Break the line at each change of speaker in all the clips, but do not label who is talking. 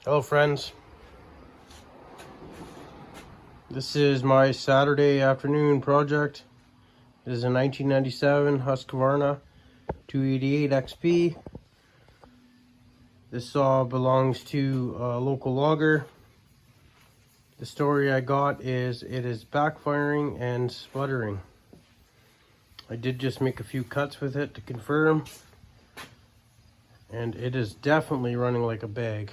Hello friends, this is my Saturday afternoon project. This is a 1997 Husqvarna 288 XP. This saw belongs to a local logger. The story I got is it is backfiring and sputtering. I did just make a few cuts with it to confirm, and it is definitely running like a bag.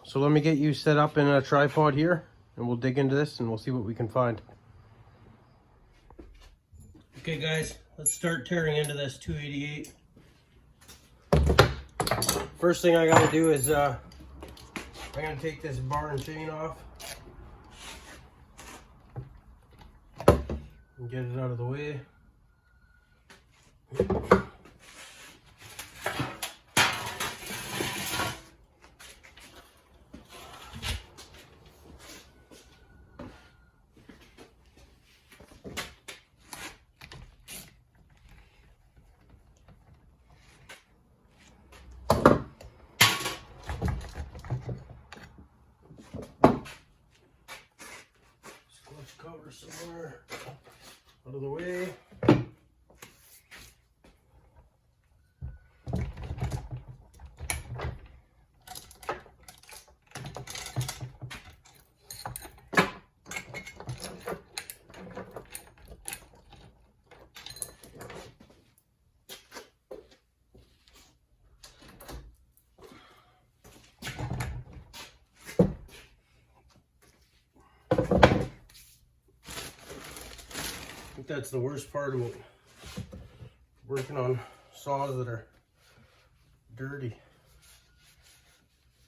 So let me get you set up in a tripod here and we'll dig into this and we'll see what we can find. Okay guys, let's start tearing into this 288. First thing I gotta do is I'm gonna take this bar and chain off and get it out of the way. Cover somewhere out of the way. I think that's the worst part about working on saws that are dirty. It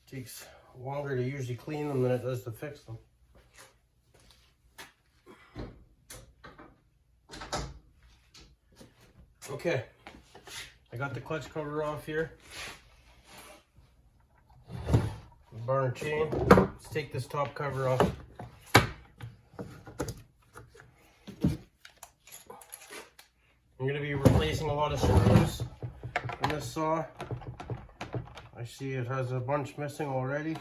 takes longer to usually clean them than it does to fix them. Okay, I got the clutch cover off here. The bar and chain. Let's take this top cover off. I'm going to be replacing a lot of screws in this saw. I see it has a bunch missing already.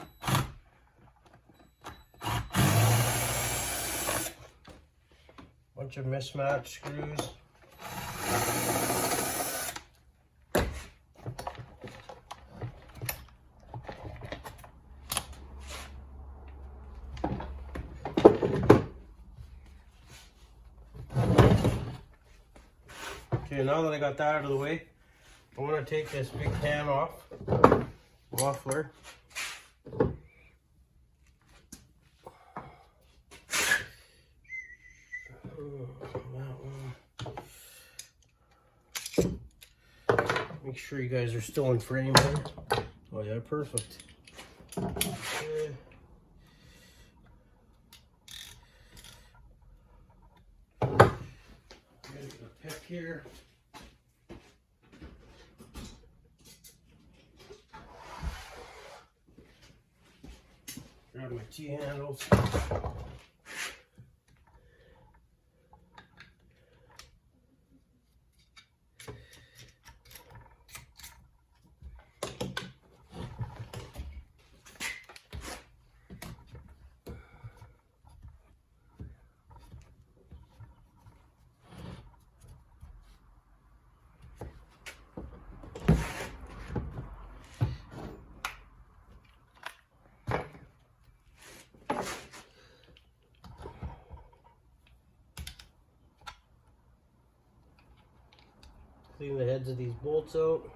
Bunch of mismatched screws. Okay, now that I got that out of the way, I want to take this big pan off, muffler. Make sure you guys are still in frame here. Oh yeah, perfect. Okay. Get a pick here. Grab my T-handles. Clean the heads of these bolts out.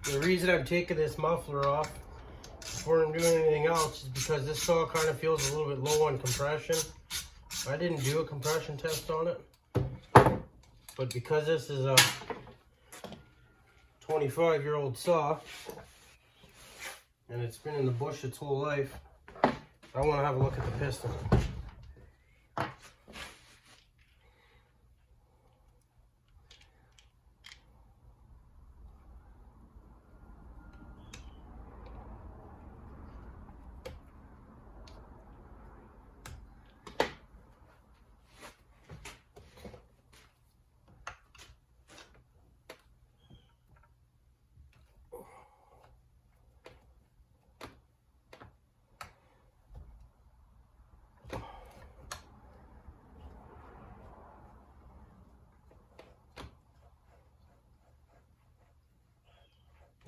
The reason I'm taking this muffler off before I'm doing anything else is because this saw kind of feels a little bit low on compression. I didn't do a compression test on it, but because this is a 25-year-old saw and it's been in the bush its whole life, I want to have a look at the piston.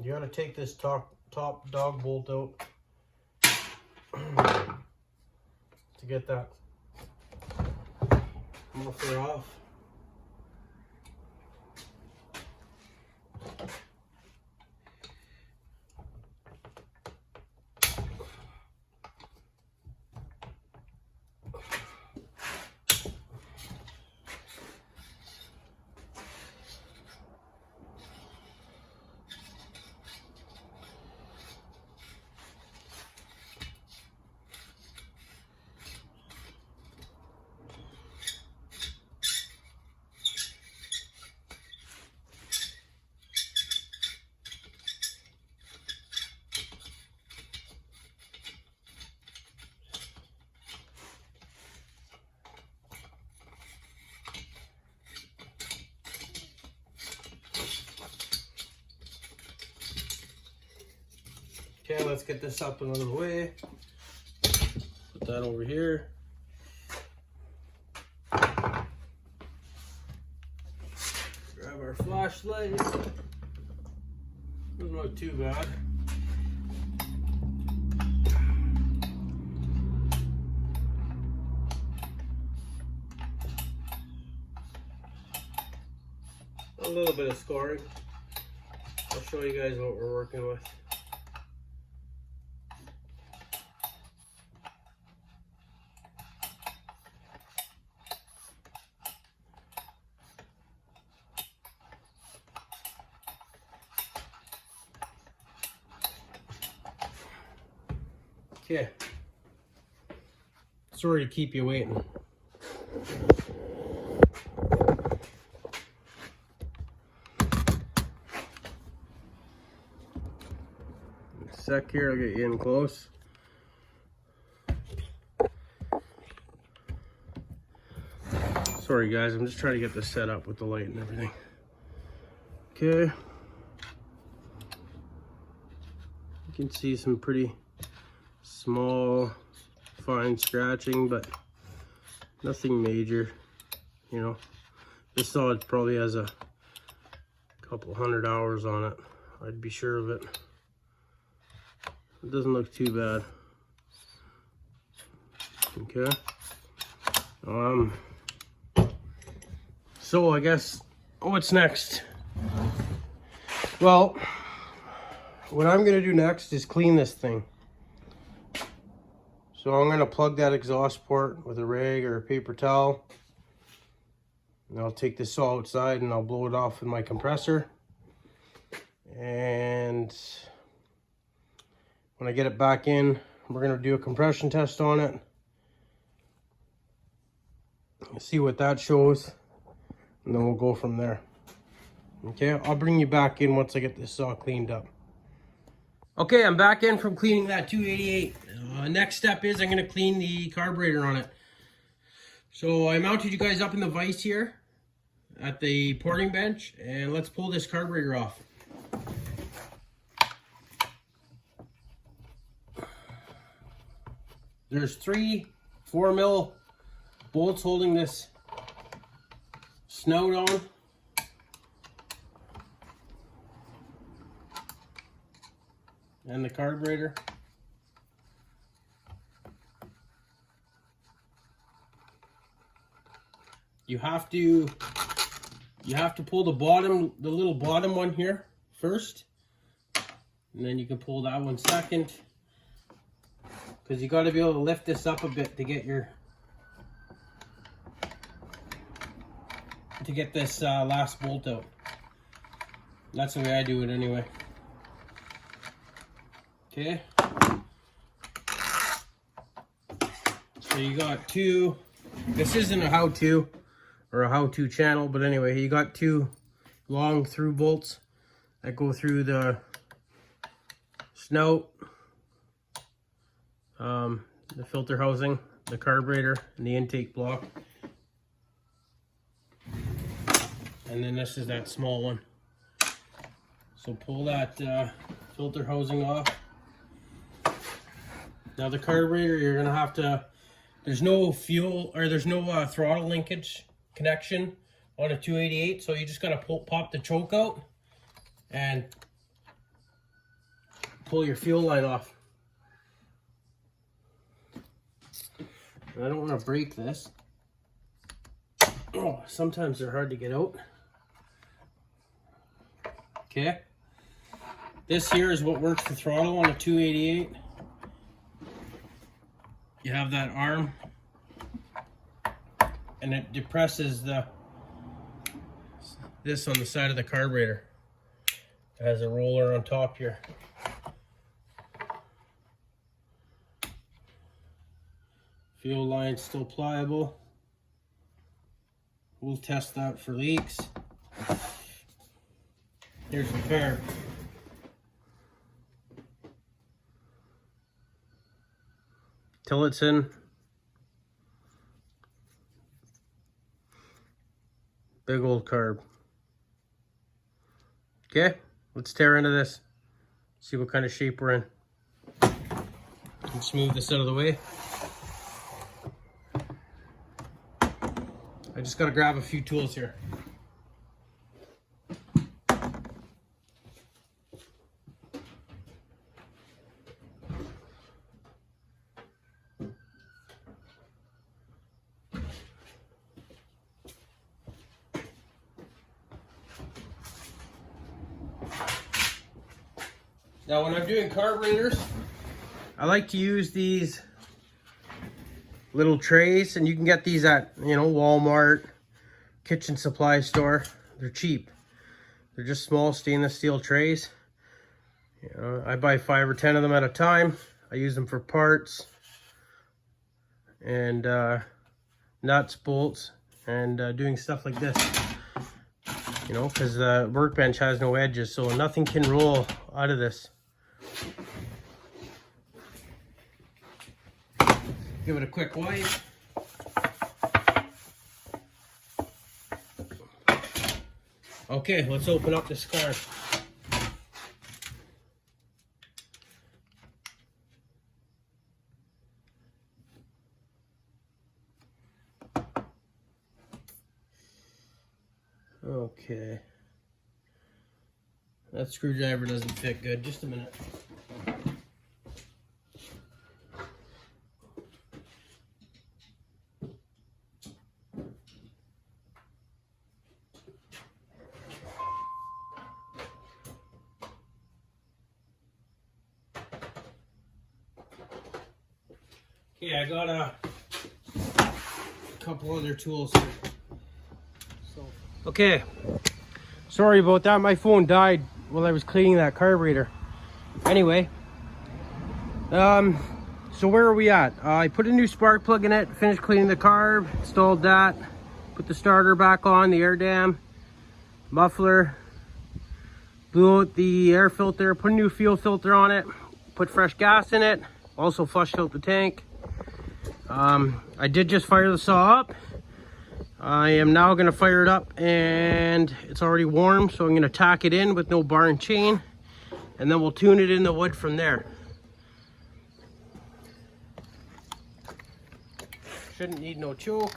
You gotta take this top dog bolt out to get that muffler off. Okay, let's get this up and out of the way. Put that over here. Grab our flashlight. Doesn't look too bad. A little bit of scoring. I'll show you guys what we're working with. Okay, sorry to keep you waiting. In a sec here, I'll get you in close. Sorry guys, I'm just trying to get this set up with the light and everything. Okay. You can see some pretty small, fine scratching, but nothing major, you know. This saw it probably has a couple 100 hours on it. I'd be sure of it. It doesn't look too bad. Okay. So I guess what's next? Well, what I'm gonna do next is clean this thing. So I'm going to plug that exhaust port with a rag or a paper towel. And I'll take this saw outside and I'll blow it off with my compressor. And when I get it back in, we're going to do a compression test on it. See what that shows. And then we'll go from there. Okay, I'll bring you back in once I get this saw cleaned up. Okay, I'm back in from cleaning that 288. Next step is I'm going to clean the carburetor on it. So I mounted you guys up in the vise here at the porting bench, and let's pull this carburetor off. There's 3 4mm bolts holding this snout on. And the carburetor. You have to pull the little bottom one here first, and then you can pull that one second, because you got to be able to lift this up a bit to get this last bolt out. That's the way I do it anyway. Okay. So you got 2. This isn't a how-to or a how-to channel, but anyway, you got 2 long through bolts that go through the snout, the filter housing, the carburetor, and the intake block. And then this is that small one. So pull that filter housing off. Now the carburetor, you're gonna have to, there's no fuel, or there's no throttle linkage connection on a 288, so you just gotta pop the choke out and pull your fuel line off. And I don't want to break this. Oh, sometimes they're hard to get out. Okay. This here is what works the throttle on a 288. You have that arm, and it depresses this on the side of the carburetor. It has a roller on top here. Fuel line still pliable. We'll test that for leaks. Here's the carb. Tillotson. Big old carb. Okay, let's tear into this. See what kind of shape we're in. Let's move this out of the way. I just gotta grab a few tools here. Now when I'm doing carburetors, I like to use these little trays, and you can get these at, Walmart, kitchen supply store. They're cheap. They're just small stainless steel trays. I buy 5 or 10 of them at a time. I use them for parts and nuts, bolts, and doing stuff like this. Because the workbench has no edges, so nothing can roll out of this. Give it a quick wipe. Okay, let's open up this car. Okay. That screwdriver doesn't fit good. Just a minute. Okay, I got a couple other tools here. Okay, sorry about that. My phone died while I was cleaning that carburetor. Anyway, so where are we at? I put a new spark plug in it, finished cleaning the carb, installed that, put the starter back on, the air dam, muffler, blew out the air filter, put a new fuel filter on it, put fresh gas in it, also flushed out the tank. I did just fire the saw up. I am now going to fire it up, and it's already warm, so I'm going to tack it in with no bar and chain, and then we'll tune it in the wood from there. Shouldn't need no choke.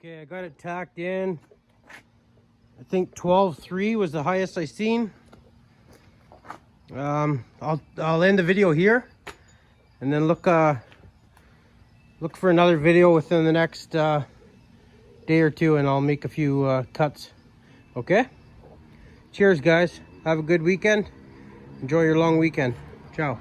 Okay, I got it tacked in. I think 12.3 was the highest I seen. I'll end the video here, and then look for another video within the next day or two, and I'll make a few cuts. Okay? Cheers, guys. Have a good weekend. Enjoy your long weekend. Ciao.